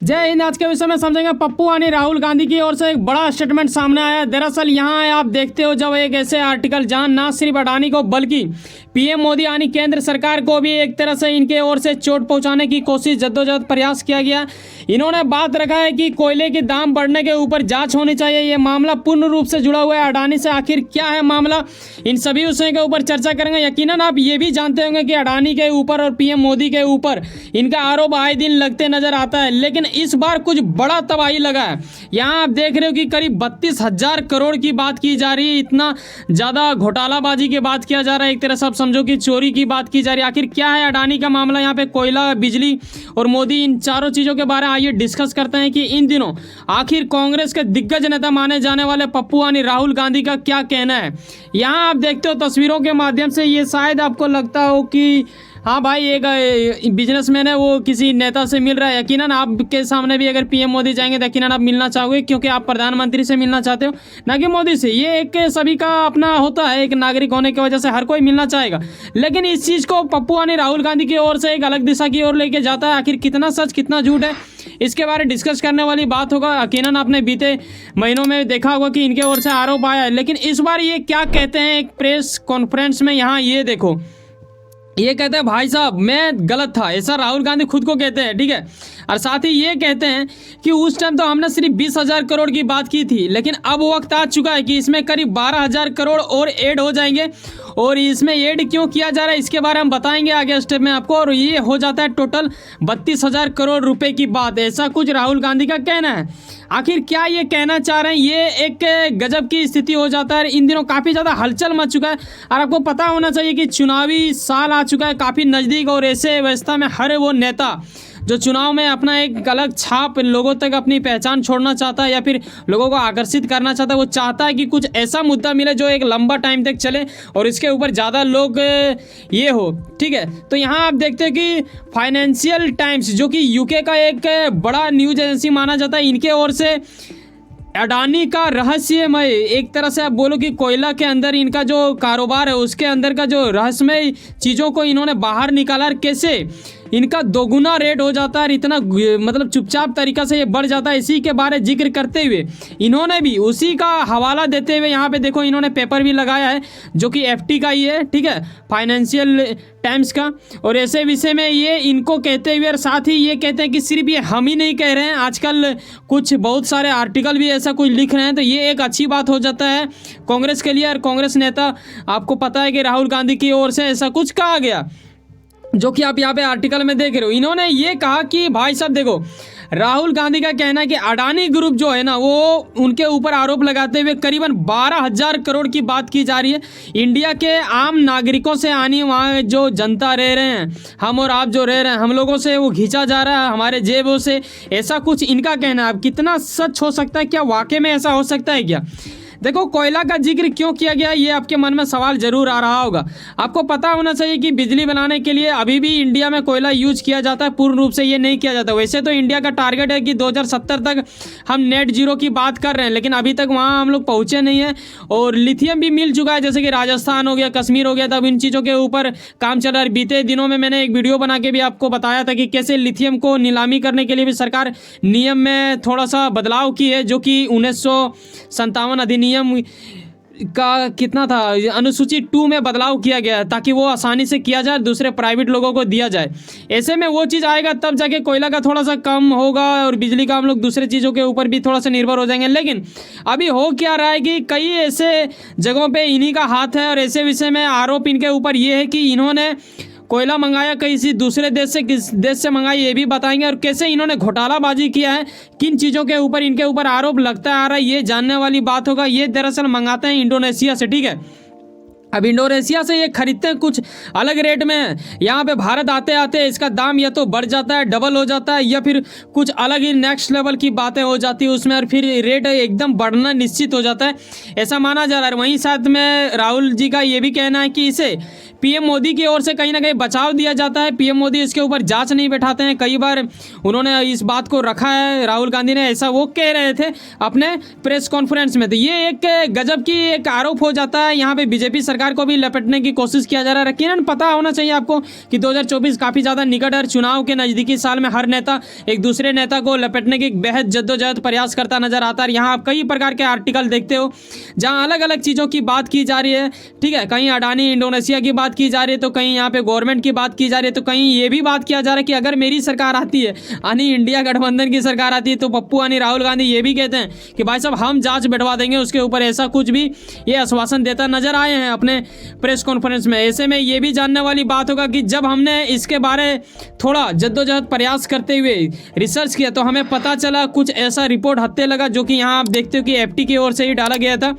जय हिंद। आज के विषय में समझेंगे पप्पू यानी राहुल गांधी की ओर से एक बड़ा स्टेटमेंट सामने आया है। दरअसल यहाँ आप देखते हो जब एक ऐसे आर्टिकल जहाँ ना सिर्फ अडानी को बल्कि पीएम मोदी यानी केंद्र सरकार को भी एक तरह से इनके ओर से चोट पहुंचाने की कोशिश जद्दोजहद प्रयास किया गया। इन्होंने बात रखा है कि कोयले के दाम बढ़ने के ऊपर जांच होनी चाहिए। ये मामला पूर्ण रूप से जुड़ा हुआ है अडानी से। आखिर क्या है मामला, इन सभी विषयों के ऊपर चर्चा करेंगे। यकीनन आप ये भी जानते होंगे कि अडानी के ऊपर और पीएम मोदी के ऊपर इनका आरोप आए दिन लगते नजर आता है, लेकिन इस बार कुछ बड़ा तबाही लगा है। यहाँ आप देख रहे हो कि करीब 32,000 करोड़ की बात की जा रही है। इतना ज़्यादा घोटालाबाजी की बात किया जा रहा है, एक तरह से आप समझो कि चोरी की बात की जा रही है। आखिर क्या है अडानी का मामला, यहाँ पे कोयला, बिजली और मोदी, इन चारों चीज़ों के बारे में आइए डिस्कस करते हैं कि इन दिनों आखिर कांग्रेस के दिग्गज नेता माने जाने वाले पप्पू यानी राहुल गांधी का क्या कहना है। यहाँ आप देखते हो तस्वीरों के माध्यम से, ये शायद आपको लगता हो कि हाँ भाई एक बिजनेसमैन है, वो किसी नेता से मिल रहा है। यकीनन आपके सामने भी अगर पीएम मोदी जाएंगे तो यकीनन आप मिलना चाहोगे, क्योंकि आप प्रधानमंत्री से मिलना चाहते हो, ना कि मोदी से। ये एक सभी का अपना होता है, एक नागरिक होने की वजह से हर कोई मिलना चाहेगा। लेकिन इस चीज़ को पप्पू यानी राहुल गांधी की ओर से एक अलग दिशा की ओर लेके जाता है। आखिर कितना सच कितना झूठ है, इसके बारे में डिस्कस करने वाली बात होगा। यकीनन आपने बीते महीनों में देखा होगा कि इनके ओर से आरोप आया है, लेकिन इस बार ये क्या कहते हैं एक प्रेस कॉन्फ्रेंस में। यहाँ ये देखो, ये कहते हैं भाई साहब मैं गलत था, ऐसा राहुल गांधी खुद को कहते हैं, ठीक है। और साथ ही ये कहते हैं कि उस टाइम तो हमने सिर्फ 20,000 करोड़ की बात की थी, लेकिन अब वक्त आ चुका है कि इसमें करीब 12,000 करोड़ और ऐड हो जाएंगे। और इसमें ऐड क्यों किया जा रहा है इसके बारे में बताएंगे आगे स्टेप में आपको। और ये हो जाता है टोटल 32,000 करोड़ रुपए की बात, ऐसा कुछ राहुल गांधी का कहना है। आखिर क्या ये कहना चाह रहे हैं, ये एक गजब की स्थिति हो जाता है। इन दिनों काफ़ी ज़्यादा हलचल मच चुका है और आपको पता होना चाहिए कि चुनावी साल आ चुका है काफ़ी नज़दीक, और ऐसे व्यवस्था में हर वो नेता जो चुनाव में अपना एक अलग छाप लोगों तक अपनी पहचान छोड़ना चाहता है या फिर लोगों को आकर्षित करना चाहता है, वो चाहता है कि कुछ ऐसा मुद्दा मिले जो एक लंबा टाइम तक चले और इसके ऊपर ज़्यादा लोग ये हो, ठीक है। तो यहाँ आप देखते हैं कि फाइनेंशियल टाइम्स जो कि यूके का एक बड़ा न्यूज़ एजेंसी माना जाता है, इनके ओर से अडानी का रहस्यमय, एक तरह से आप बोलो कि कोयला के अंदर इनका जो कारोबार है उसके अंदर का जो रहस्यमय चीज़ों को इन्होंने बाहर निकाला और कैसे इनका दोगुना रेट हो जाता है, इतना मतलब चुपचाप तरीका से ये बढ़ जाता है। इसी के बारे जिक्र करते हुए इन्होंने भी उसी का हवाला देते हुए यहाँ पे देखो इन्होंने पेपर भी लगाया है जो कि एफटी का ही है, ठीक है, फाइनेंशियल टाइम्स का। और ऐसे विषय में ये इनको कहते हुए और साथ ही ये कहते हैं कि सिर्फ ये हम ही नहीं कह रहे हैं, आजकल कुछ बहुत सारे आर्टिकल भी ऐसा कुछ लिख रहे हैं। तो ये एक अच्छी बात हो जाता है कांग्रेस के लिए। और कांग्रेस नेता आपको पता है कि राहुल गांधी की ओर से ऐसा कुछ कहा गया जो कि आप यहाँ पे आर्टिकल में देख रहे हो। इन्होंने ये कहा कि भाई साहब देखो, राहुल गांधी का कहना है कि अडानी ग्रुप जो है ना, वो उनके ऊपर आरोप लगाते हुए करीबन 12,000 करोड़ की बात की जा रही है। इंडिया के आम नागरिकों से आनी, वहाँ जो जनता रह रहे हैं, हम और आप जो रह रहे हैं, हम लोगों से वो खींचा जा रहा है, हमारे जेबों से, ऐसा कुछ इनका कहना है। अब कितना सच हो सकता है, क्या वाकई में ऐसा हो सकता है क्या? देखो कोयला का जिक्र क्यों किया गया, ये आपके मन में सवाल जरूर आ रहा होगा। आपको पता होना चाहिए कि बिजली बनाने के लिए अभी भी इंडिया में कोयला यूज किया जाता है, पूर्ण रूप से ये नहीं किया जाता। वैसे तो इंडिया का टारगेट है कि 2070 तक हम नेट जीरो की बात कर रहे हैं, लेकिन अभी तक वहाँ हम लोग पहुँचे नहीं हैं। और लिथियम भी मिल चुका है, जैसे कि राजस्थान हो गया, कश्मीर हो गया, तब इन चीज़ों के ऊपर काम चल रहा है। बीते दिनों में मैंने एक वीडियो बना के भी आपको बताया था कि कैसे लिथियम को नीलामी करने के लिए भी सरकार नियम में थोड़ा सा बदलाव की है, जो कि 1957 अधिनियम का कितना था, अनुसूची 2 में बदलाव किया गया है ताकि वो आसानी से किया जाए, दूसरे प्राइवेट लोगों को दिया जाए। ऐसे में वो चीज़ आएगा तब जाके कोयला का थोड़ा सा कम होगा और बिजली का हम लोग दूसरे चीज़ों के ऊपर भी थोड़ा सा निर्भर हो जाएंगे। लेकिन अभी हो क्या रहा है कि कई ऐसे जगहों पे इन्हीं का हाथ है। और ऐसे विषय में आरोप इनके ऊपर ये है कि इन्होंने कोयला मंगाया किसी दूसरे देश से, किस देश से मंगाई ये भी बताएंगे। और कैसे इन्होंने घोटालाबाजी किया है, किन चीज़ों के ऊपर इनके ऊपर आरोप लगता आ रहा है, ये जानने वाली बात होगा। ये दरअसल मंगाते हैं इंडोनेशिया से, ठीक है। अब इंडोनेशिया से ये खरीदते हैं कुछ अलग रेट में है, यहाँ पे भारत आते आते इसका दाम या तो बढ़ जाता है, डबल हो जाता है, या फिर कुछ अलग ही नेक्स्ट लेवल की बातें हो जाती है उसमें, और फिर रेट एकदम बढ़ना निश्चित हो जाता है, ऐसा माना जा रहा है। वहीं साथ में राहुल जी का ये भी कहना है कि इसे पीएम मोदी की ओर से कहीं ना कहीं बचाव दिया जाता है, पीएम मोदी इसके ऊपर जांच नहीं बैठाते हैं। कई बार उन्होंने इस बात को रखा है, राहुल गांधी ने, ऐसा वो कह रहे थे अपने प्रेस कॉन्फ्रेंस में। तो ये एक गजब की एक आरोप हो जाता है यहाँ पे बीजेपी सरकार सरकार को भी लपेटने की कोशिश किया जा रहा है। यकीनन पता होना चाहिए आपको कि 2024 काफ़ी ज़्यादा निकट और चुनाव के नज़दीकी साल में हर नेता एक दूसरे नेता को लपेटने की बेहद जद्दोजहद प्रयास करता नजर आता है। यहाँ आप कई प्रकार के आर्टिकल देखते हो जहाँ अलग अलग चीज़ों की बात की जा रही है, ठीक है। कहीं अडानी इंडोनेशिया की बात की जा रही है, तो कहीं यहाँ पे गवर्नमेंट की बात की जा रही है, तो कहीं ये भी बात किया जा रहा है कि अगर मेरी सरकार आती है, यानी इंडिया गठबंधन की सरकार आती है, तो पप्पू यानी राहुल गांधी ये भी कहते हैं कि भाई साहब हम जांच बैठवा देंगे उसके ऊपर। ऐसा कुछ भी ये आश्वासन देता नजर आए हैं अपने प्रेस कॉन्फ्रेंस में। ऐसे में ये भी जानने वाली बात होगा कि जब हमने इसके बारे थोड़ा जद्दोजहद प्रयास करते हुए रिसर्च किया तो हमें पता चला कुछ ऐसा रिपोर्ट हत्थे लगा, जो कि यहाँ आप देखते हो कि एफटी की ओर से ही डाला गया था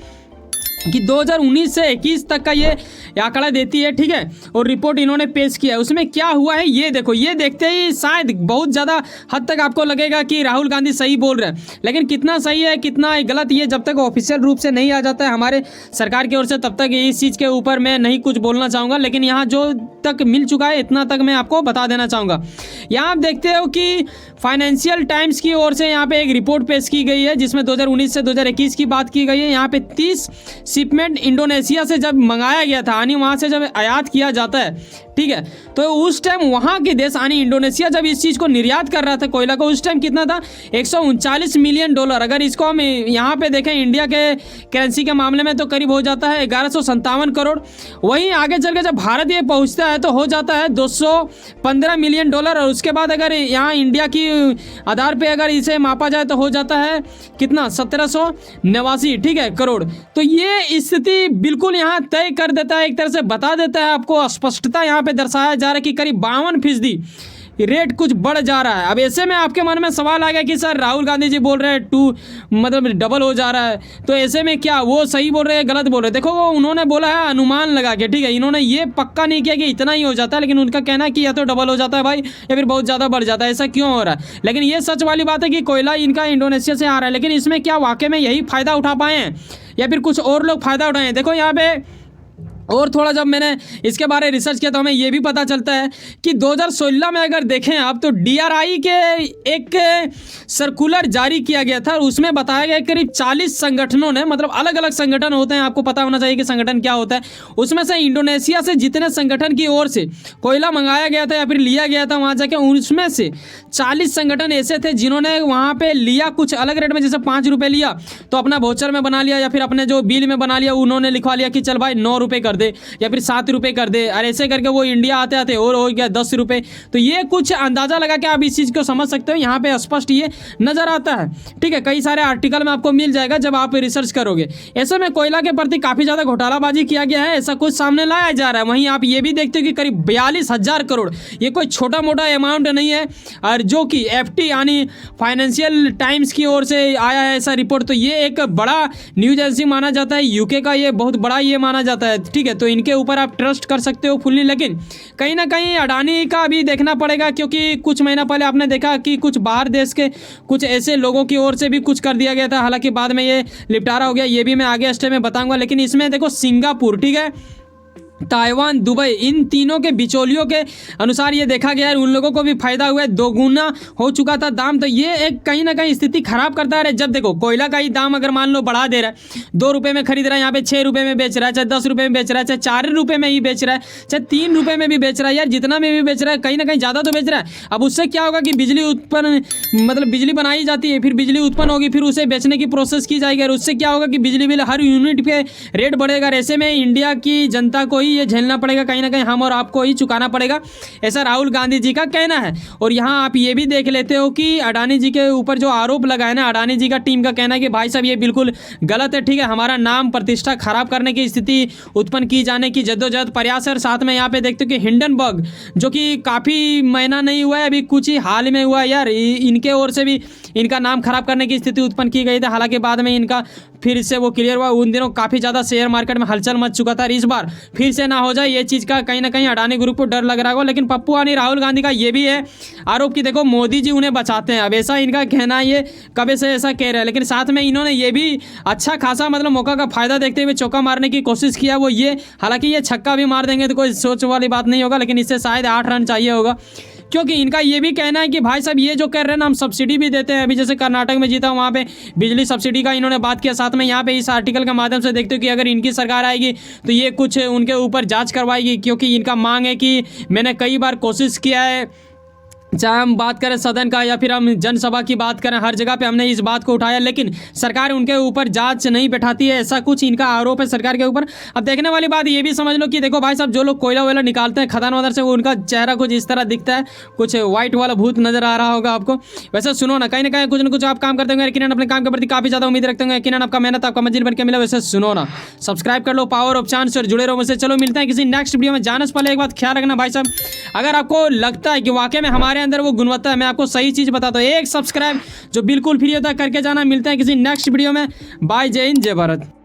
कि 2019 से 21 तक का ये आंकड़ा देती है, ठीक है। और रिपोर्ट इन्होंने पेश किया है, उसमें क्या हुआ है ये देखो। ये देखते ही शायद बहुत ज़्यादा हद तक आपको लगेगा कि राहुल गांधी सही बोल रहे हैं, लेकिन कितना सही है कितना गलत ये जब तक ऑफिशियल रूप से नहीं आ जाता है हमारे सरकार की ओर से, तब तक इस चीज़ के ऊपर मैं नहीं कुछ बोलना चाहूँगा। लेकिन यहाँ जो तक मिल चुका है इतना तक मैं आपको बता देना चाहूँगा। यहाँ आप देखते हो कि फाइनेंशियल टाइम्स की ओर से यहाँ पे एक रिपोर्ट पेश की गई है जिसमें 2019 से 2021 की बात की गई है। यहाँ पे 30 शिपमेंट इंडोनेशिया से जब मंगाया गया था, यानी वहाँ से जब आयात किया जाता है, ठीक है, तो उस टाइम वहाँ के देश यानी इंडोनेशिया जब इस चीज़ को निर्यात कर रहा था कोयला को, उस टाइम कितना था 139 मिलियन डॉलर। अगर इसको हम यहाँ पे देखें इंडिया के करेंसी के मामले में तो करीब हो जाता है 1157 करोड़। वहीं आगे चल के जब भारत ये पहुँचता है तो हो जाता है 215 मिलियन डॉलर। और उसके बाद अगर यहाँ इंडिया की आधार पे अगर इसे मापा जाए तो हो जाता है कितना 1789, ठीक है, करोड़। तो ये स्थिति बिल्कुल यहाँ तय कर देता है, एक तरह से बता देता है आपको, स्पष्टता यहाँ पे दर्शाया जा रहा है कि करीब 52% रेट कुछ बढ़ जा रहा है। अब ऐसे में आपके मन में सवाल आ गया कि सर राहुल गांधी जी बोल रहे हैं मतलब डबल हो जा रहा है, तो ऐसे में क्या वो सही बोल रहे हैं गलत बोल रहे हैं? देखो वो उन्होंने बोला है अनुमान लगा के, ठीक है, इन्होंने ये पक्का नहीं किया कि इतना ही हो जाता है, लेकिन उनका कहना है कि या तो डबल हो जाता है भाई या फिर बहुत ज़्यादा बढ़ जाता है। ऐसा क्यों हो रहा है? लेकिन ये सच वाली बात है कि कोयला इनका इंडोनेशिया से आ रहा है, लेकिन इसमें क्या वाकई में यही फ़ायदा उठा पाए हैं या फिर कुछ और लोग फ़ायदा उठाए हैं? देखो यहाँ पे और थोड़ा जब मैंने इसके बारे में रिसर्च किया तो हमें ये भी पता चलता है कि 2016 में अगर देखें आप तो DRI के एक सर्कुलर जारी किया गया था, उसमें बताया गया करीब 40 संगठनों ने, मतलब अलग अलग संगठन होते हैं, आपको पता होना चाहिए कि संगठन क्या होता है, उसमें से इंडोनेशिया से जितने संगठन की ओर से कोयला मंगाया गया था या फिर लिया गया था वहाँ जाके, उसमें से 40 संगठन ऐसे थे जिन्होंने वहाँ पर लिया कुछ अलग रेट में, जैसे 5 रुपये लिया तो अपना वाउचर में बना लिया या फिर अपने जो बिल में बना लिया, उन्होंने लिखवा लिया कि चल भाई 9 रुपये कर दे या फिर 7 रुपये कर दे, और ऐसे करके वो इंडिया आते आते और हो गया 10 रुपये। तो ये कुछ अंदाजा लगा के आप इस चीज़ को समझ सकते हो, यहाँ पे स्पष्ट ये नजर आता है, ठीक है। कई सारे आर्टिकल में आपको मिल जाएगा जब आप रिसर्च करोगे। ऐसे में कोयला के प्रति काफ़ी ज़्यादा घोटालाबाजी किया गया है, ऐसा कुछ सामने लाया जा रहा है। वहीं आप ये भी देखते हो कि करीब 42,000 करोड़, ये कोई छोटा मोटा अमाउंट नहीं है, और जो कि FT यानी फाइनेंशियल टाइम्स की ओर से आया है ऐसा रिपोर्ट, तो ये एक बड़ा न्यूज एजेंसी माना जाता है, UK का ये बहुत बड़ा ये माना जाता है, ठीक है। तो इनके ऊपर आप ट्रस्ट कर सकते हो फुल्ली, लेकिन कहीं ना कहीं अडानी का भी देखना पड़ेगा, क्योंकि कुछ महीना पहले आपने देखा कि कुछ बाहर देश के कुछ ऐसे लोगों की ओर से भी कुछ कर दिया गया था, हालांकि बाद में ये निपटारा हो गया, ये भी मैं आगे स्टेप में बताऊंगा। लेकिन इसमें देखो सिंगापुर, ठीक है, ताइवान, दुबई, इन तीनों के बिचौलियों के अनुसार ये देखा गया है उन लोगों को भी फायदा हुआ है, 2 गुना हो चुका था दाम। तो ये एक कहीं ना कहीं स्थिति खराब करता है। जब देखो कोयला का ही दाम अगर मान लो बढ़ा दे रहा है, 2 रुपये में खरीद रहा है, यहाँ पे 6 रुपये में बेच रहा है, चाहे 10 रुपये में बेच रहा है, चाहे 4 रुपये में ही बेच रहा है, चाहे 3 रुपये में भी बेच रहा है, यार जितना में भी बेच रहा है कहीं ना कहीं ज़्यादा तो बेच रहा है। अब उससे क्या होगा कि बिजली उत्पन्न, मतलब बिजली बनाई जाती है, फिर बिजली उत्पन्न होगी, फिर उसे बेचने की प्रोसेस की जाएगी, और उससे क्या होगा कि बिजली बिल हर यूनिट पे रेट बढ़ेगा। ऐसे में इंडिया की जनता को ही ये झेलना पड़ेगा, कहीं ना कहीं हम और आपको ही चुकाना पड़ेगा, ऐसा राहुल गांधी जी का कहना है। और यहाँ आप ये भी देख लेते हो कि अडानी जी के ऊपर जो आरोप लगा है ना, अडानी जी का टीम का कहना है कि भाई साहब ये बिल्कुल गलत है, ठीक है, हमारा नाम प्रतिष्ठा खराब करने की स्थिति उत्पन्न की जाने की जद्दोजहद प्रयास है। और साथ में यहाँ पे देखते हो कि हिंडनबर्ग, जो कि काफ़ी महीना नहीं हुआ है, अभी कुछ ही हाल में हुआ है यार, इनके ओर से भी इनका नाम खराब करने की स्थिति उत्पन्न की गई थी, हालांकि बाद में इनका फिर से वो क्लियर हुआ। उन दिनों काफ़ी ज़्यादा शेयर मार्केट में हलचल मच चुका था, इस बार फिर से ना हो जाए ये चीज़ का कहीं ना कहीं अडानी ग्रुप को डर लग रहा होगा। लेकिन पप्पू यानी राहुल गांधी का ये भी है आरोप कि देखो मोदी जी उन्हें बचाते हैं, अब ऐसा इनका कहना है, ये कब से ऐसा कह रहे हैं। लेकिन साथ में इन्होंने ये भी अच्छा खासा मतलब मौका का फायदा देखते हुए चौका मारने की कोशिश किया, वो ये, हालांकि ये छक्का भी मार देंगे तो कोई सोच वाली बात नहीं होगा, लेकिन इससे शायद 8 रन चाहिए होगा, क्योंकि इनका ये भी कहना है कि भाई साहब ये जो कर रहे हैं ना, हम सब्सिडी भी देते हैं। अभी जैसे कर्नाटक में जीता वहाँ पे बिजली सब्सिडी का इन्होंने बात किया। साथ में यहाँ पे इस आर्टिकल के माध्यम से देखते हो कि अगर इनकी सरकार आएगी तो ये कुछ उनके ऊपर जांच करवाएगी, क्योंकि इनका मांग है कि मैंने कई बार कोशिश किया है, चाहे हम बात करें सदन का या फिर हम जनसभा की बात करें, हर जगह पे हमने इस बात को उठाया, लेकिन सरकार उनके ऊपर जांच नहीं बैठाती है। ऐसा कुछ इनका आरोप है सरकार के ऊपर। अब देखने वाली बात ये भी समझ लो कि देखो भाई साहब, जो लोग कोयला वोयला निकालते हैं खदान वदान से, वो उनका चेहरा कुछ इस तरह दिखता है, कुछ व्हाइट वाला भूत नजर आ रहा होगा आपको। वैसे सुनो ना कहीं कुछ ना कुछ आप काम करते होंगे, लेकिन अपने काम के प्रति काफ़ी ज़्यादा उम्मीद रखते होंगे, लेकिन आपका मेहनत आपका मंजिल बन के मिला। वैसे सुनो ना, सब्सक्राइब कर लो पावर ऑफ चांस और जुड़े रहो मुझसे। चलो मिलते हैं किसी नेक्स्ट वीडियो में। जाने से पहले एक बात ख्याल रखना भाई साहब, अगर आपको लगता है कि वाकई में हमारे अंदर वो गुणवत्ता है, मैं आपको सही चीज़ बताता हूँ, एक सब्सक्राइब जो बिल्कुल फ्री होता है करके जाना। मिलते हैं किसी नेक्स्ट वीडियो में। बाय, जय हिंद, जय भारत।